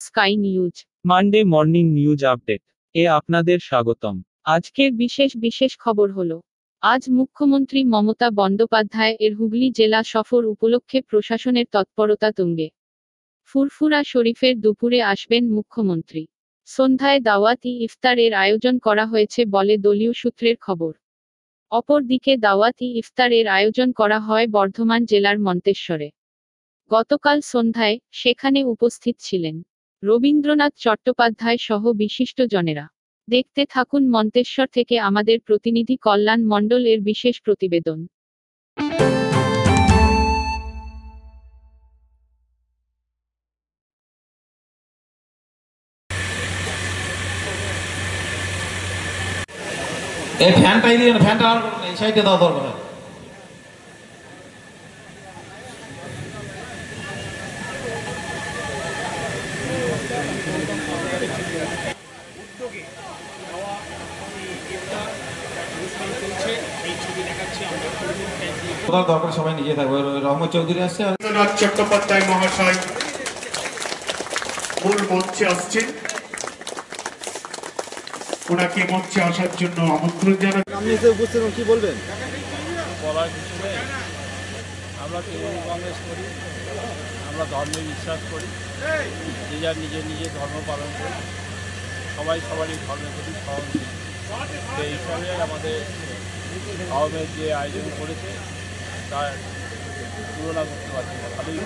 Sky News Monday morning news update এ আপনাদের স্বাগতম। আজকের বিশেষ খবর হলো, আজ মুখ্যমন্ত্রী মমতা বন্দ্যোপাধ্যায় এর হুগলি জেলা সফর উপলক্ষে প্রশাসনের তৎপরতা তুঙ্গে। ফুরফুরা শরীফের দুপুরে আসবেন মুখ্যমন্ত্রী। সন্ধ্যায় দাওয়াত-ই ইফতার এর আয়োজন করা হয়েছে বলে দলীয় সূত্রের খবর। অপরদিকে দাওয়াত-ই ইফতার এর আয়োজন করা হয় বর্ধমান জেলার মন্তেশ্বরে। গতকাল সন্ধ্যায় সেখানে উপস্থিত ছিলেন রবীন্দ্রনাথ চট্টোপাধ্যায় সহ বিশিষ্টজনেরা। দেখতে থাকুন মন্তেশ্বর থেকে আমাদের প্রতিনিধি কল্যাণ মণ্ডল এর বিশেষ প্রতিবেদন। এই ফ্যানটাই দিয়ে ফ্যানটা অন করুন, এই সাইডে দাও দরকার হয়। দরকার সবাই নিজে থাকবে। রহমত চৌধুরী আসছে, রবীন্দ্রনাথ চট্টোপাধ্যায় মহাশয় মূল মঞ্চে আসছেন, ওনাকে মঞ্চে আসার জন্য আমন্ত্রণ জানাচ্ছি। আপনি এসে উপস্থিত কি বলবেন? বলার কিছু নেই। আমরা তৃণমূল কংগ্রেস করি, আমরা ধর্মে বিশ্বাস করি, যে যার নিজের ধর্ম পালন করি, সবাই সবারই ধর্মের প্রতি সহনশীল। সেই হিসাবে আমাদের আওয়ামের যে আয়োজন করেছে তার তুলনা করতে পারছি না, ভালোই